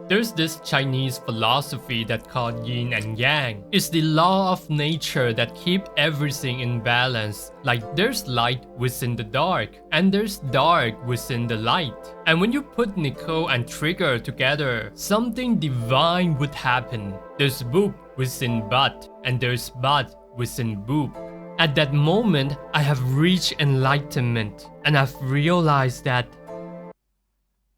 There's this Chinese philosophy that called yin and yang. It's the law of nature that keep everything in balance. Like there's light within the dark, and there's dark within the light. And when you put Nicole and Trigger together, something divine would happen. There's boob within butt, and there's butt within boob. At that moment, I have reached enlightenment, and I've realized that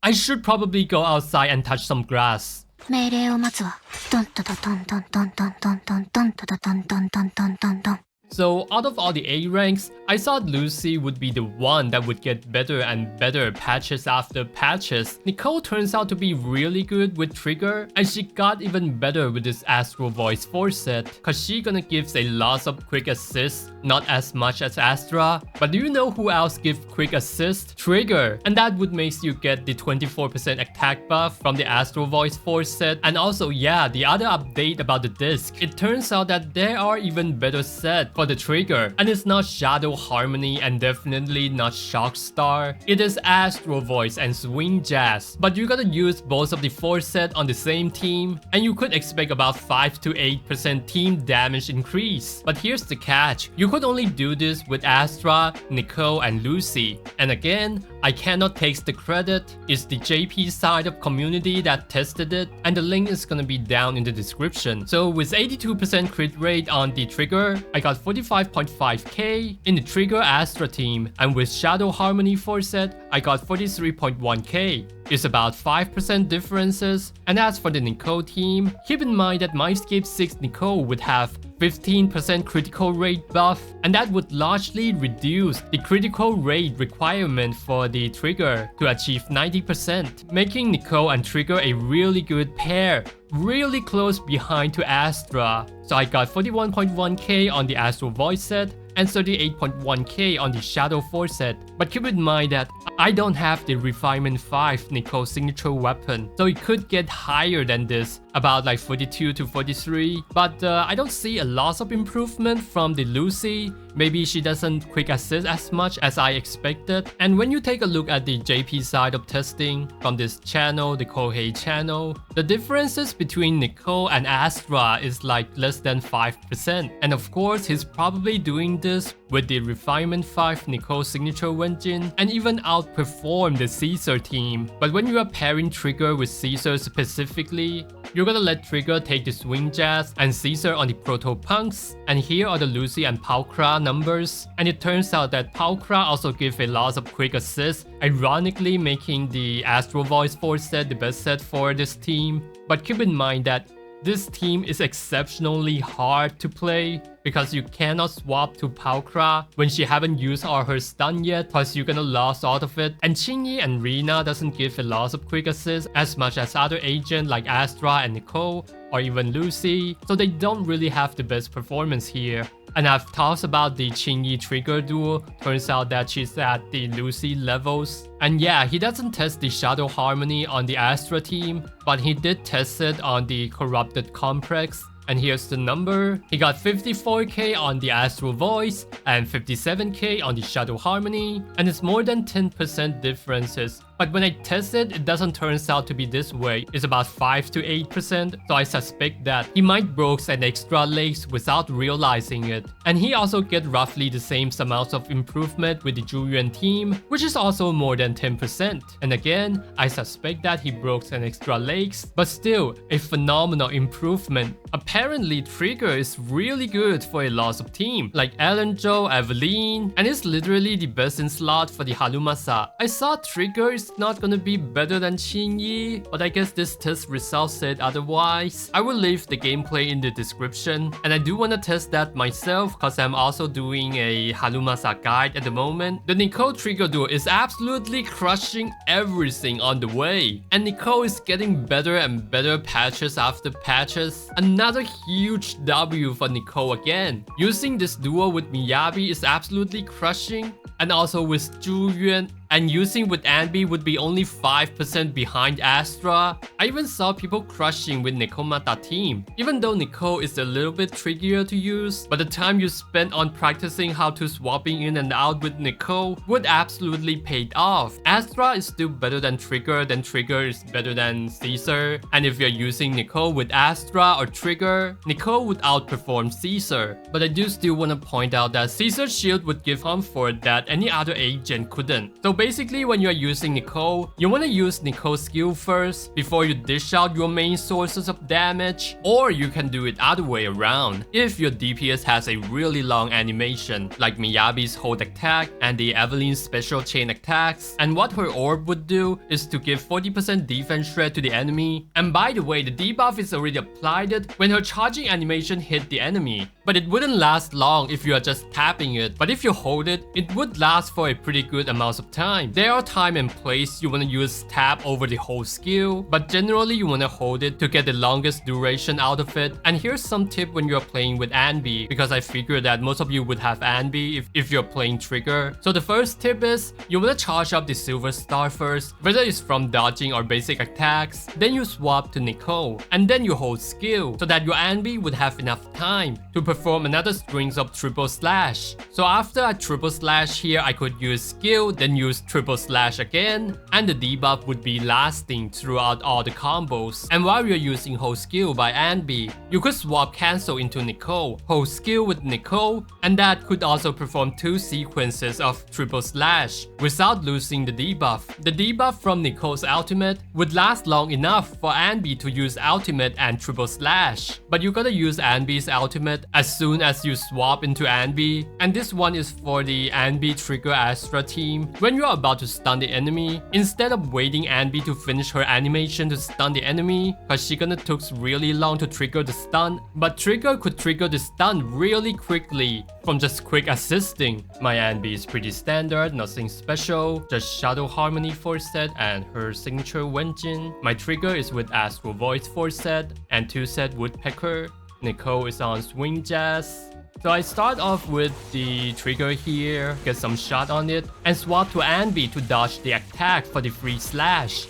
I should probably go outside and touch some grass. 命令を待つわ。トントトトントントントントントントントトトントントントントントン。 So out of all the A ranks, I thought Lucy would be the one that would get better and better patches after patches. Nicole turns out to be really good with Trigger, and she got even better with this Astral Voice 4 set, cause she gonna gives a lot of quick assists, not as much as Astra. But do you know who else gives quick assist? Trigger, and that would make you get the 24% attack buff from the Astral Voice 4 set. And also, yeah, the other update about the disc, it turns out that there are even better sets for the Trigger, and it's not Shadow Harmony and definitely not Shockstar. It is Astral Voice and Swing Jazz, but you gotta use both of the 4 set on the same team, and you could expect about 5 to 8% team damage increase. But here's the catch, you could only do this with Astra, Nicole, and Lucy. And again, I cannot take the credit, it's the JP side of community that tested it, and the link is gonna be down in the description. So with 82% crit rate on the Trigger, I got 45.5k in the Trigger Astra team, and with Shadow Harmony 4 set, I got 43.1k. It's about 5% differences. And as for the Nicole team, keep in mind that my Skip 6 Nicole would have 15% critical rate buff, and that would largely reduce the critical rate requirement for the Trigger to achieve 90%, making Nicole and Trigger a really good pair, really close behind to Astra. So I got 41.1k on the Astral Voice set and 38.1k on the Shadow 4 set. But keep in mind that I don't have the Refinement 5 Nicole signature weapon, so it could get higher than this, about like 42 to 43. But I don't see a lot of improvement from the Lucy. Maybe she doesn't quick assist as much as I expected. And when you take a look at the JP side of testing from this channel, the Kohei channel, the differences between Nicole and Astra is like less than 5%. And of course, he's probably doing this with the Refinement 5 Nicole signature engine and even outperform the Caesar team. But when you are pairing Trigger with Caesar specifically, you're gonna let Trigger take the Swing Jazz and Caesar on the Proto Punks. And here are the Lucy and Paukra numbers. And it turns out that Paukra also gives a lot of quick assists, ironically making the Astral Voice 4 set the best set for this team. But keep in mind that this team is exceptionally hard to play because you cannot swap to Paukra when she haven't used all her stun yet, plus you're gonna lose all of it. And Qingyi and Rina doesn't give a lot of quick assists as much as other agents like Astra and Nicole or even Lucy, so they don't really have the best performance here. And I've talked about the Qingyi Trigger duo, turns out that she's at the Lucy levels. And yeah, he doesn't test the Shadow Harmony on the Astra team, but he did test it on the Corrupted Complex. And here's the number. He got 54k on the Astral Voice and 57k on the Shadow Harmony, and it's more than 10% differences. But when I test it, it doesn't turn out to be this way. It's about 5 to 8%, so I suspect that he might broke an extra legs without realizing it. And he also get roughly the same amount of improvement with the Zhuyuan team, which is also more than 10%. And again, I suspect that he broke an extra legs, but still a phenomenal improvement. Apparently, Trigger is really good for a lot of team, like Ellen Jo, Evelyn, and it's literally the best in slot for the Harumasa. I saw Trigger is not gonna be better than Qingyi, but I guess this test result said otherwise. I will leave the gameplay in the description, and I do wanna test that myself cause I'm also doing a Harumasa guide at the moment. The Nicole Trigger duo is absolutely crushing everything on the way, and Nicole is getting better and better patches after patches. Another huge W for Nicole again. Using this duo with Miyabi is absolutely crushing, and also with Zhuyuan, and using with Anby would be only 5% behind Astra. I even saw people crushing with Nekomata team, even though Nicole is a little bit trickier to use, but the time you spent on practicing how to swapping in and out with Nicole would absolutely paid off. Astra is still better than Trigger, then Trigger is better than Caesar, and if you're using Nicole with Astra or Trigger, Nicole would outperform Caesar. But I do still want to point out that Caesar's shield would give comfort that any other agent couldn't. So basically when you're using Nicole, you want to use Nicole's skill first before you dish out your main sources of damage, or you can do it other way around. If your DPS has a really long animation, like Miyabi's hold attack and the Evelyn's special chain attacks, and what her orb would do is to give 40% defense shred to the enemy. And by the way, the debuff is already applied when her charging animation hit the enemy, but it wouldn't last long if you are just tapping it. But if you hold it, it would last for a pretty good amount of time. There are time and place you want to use tap over the whole skill, but generally you want to hold it to get the longest duration out of it. And here's some tip when you're playing with Anby, because I figure that most of you would have Anby if you're playing Trigger. So the first tip is you want to charge up the Silver Star first, whether it's from dodging or basic attacks, then you swap to Nicole, and then you hold skill, so that your Anby would have enough time to perform another strings of triple slash. So after I triple slash here, I could use skill, then use triple slash again, and the debuff would be lasting throughout all the combos. And while you're using hold skill by Anby, you could swap cancel into Nicole, hold skill with Nicole, and that could also perform 2 sequences of triple slash without losing the debuff. The debuff from Nicole's ultimate would last long enough for Anby to use ultimate and triple slash, but you gotta use Anby's ultimate as soon as you swap into Anby. And this one is for the Anby Trigger Astra team. When you're about to stun the enemy, instead of waiting Anby to finish her animation to stun the enemy, cause she gonna took really long to trigger the stun, but Trigger could trigger the stun really quickly from just quick assisting. My Anby is pretty standard, nothing special, just Shadow Harmony 4 set and her signature Wenjin. My Trigger is with Astral Voice 4 set and 2 set Woodpecker. Nicole is on Swing Jazz. So I start off with the Trigger here, get some shot on it, and swap to Anby to dodge the attack for the free slash.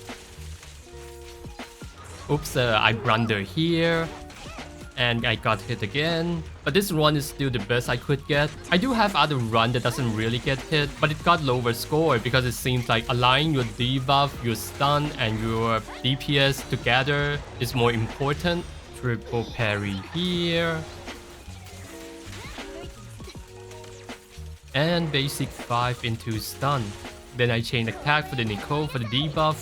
Oops, I blunder here, and I got hit again. But this run is still the best I could get. I do have other run that doesn't really get hit, but it got lower score because it seems like aligning your debuff, your stun, and your DPS together is more important. Triple parry here. And basic 5 into stun. Then I chain attack for the Nicole for the debuff.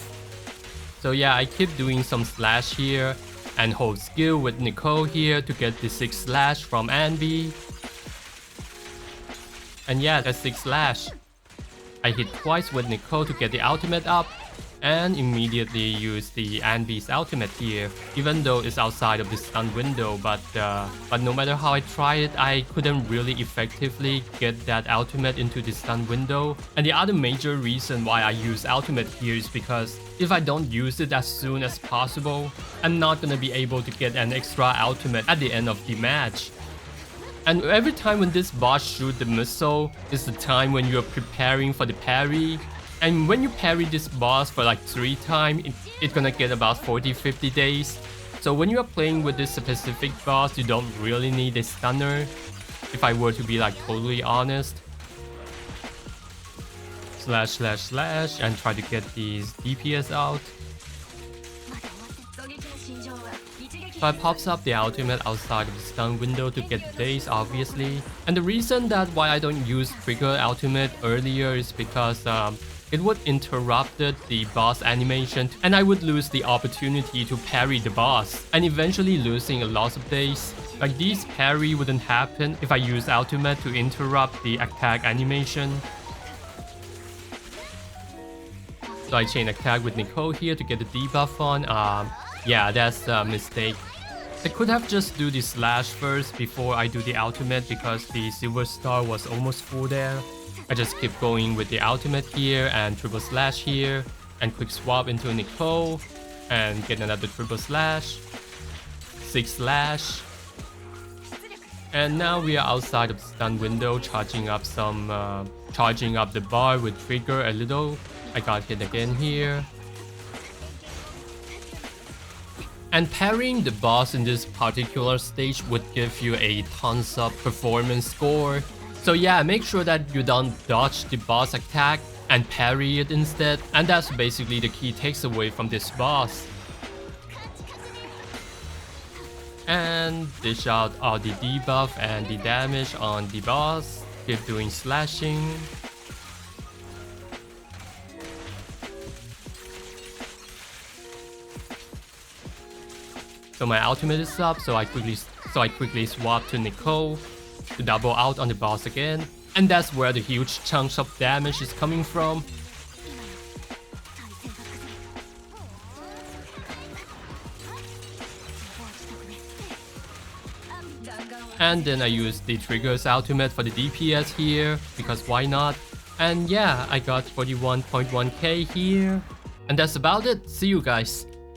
So yeah, I keep doing some slash here and hold skill with Nicole here to get the 6 slash from Anby. And yeah, that's 6 slash. I hit twice with Nicole to get the ultimate up, and immediately use the Anby's ultimate here, even though it's outside of the stun window, but no matter how I try it, I couldn't really effectively get that ultimate into the stun window. And the other major reason why I use ultimate here is because if I don't use it as soon as possible, I'm not gonna be able to get an extra ultimate at the end of the match. And every time when this boss shoots the missile is the time when you're preparing for the parry. And when you parry this boss for like 3 times, it's gonna get about 40-50 days. So when you are playing with this specific boss, you don't really need a stunner, if I were to be like totally honest. Slash slash slash and try to get these DPS out. So I pops up the ultimate outside of the stun window to get the days, obviously. And the reason that why I don't use Trigger ultimate earlier is because it would interrupt the boss animation, and I would lose the opportunity to parry the boss, and eventually losing a lot of days. Like these parry wouldn't happen if I use ultimate to interrupt the attack animation. So I chain attack with Nicole here to get the debuff on. Yeah, that's a mistake. I could have just do the slash first before I do the ultimate because the Silver Star was almost full there. I just keep going with the ultimate here and triple slash here and quick swap into Nicole and get another triple slash, 6 slash. And now we are outside of the stun window, charging up some charging up the bar with trigger a little. I got hit again here. And parrying the boss in this particular stage would give you a tons of performance score. So yeah, make sure that you don't dodge the boss attack and parry it instead. And that's basically the key takeaway from this boss. And dish out all the debuff and the damage on the boss. Keep doing slashing. So my ultimate is up, so I quickly swap to Nicole to double out on the boss again. And that's where the huge chunks of damage is coming from. And then I use the Trigger's ultimate for the DPS here, because why not? And yeah, I got 41.1k here. And that's about it. See you guys.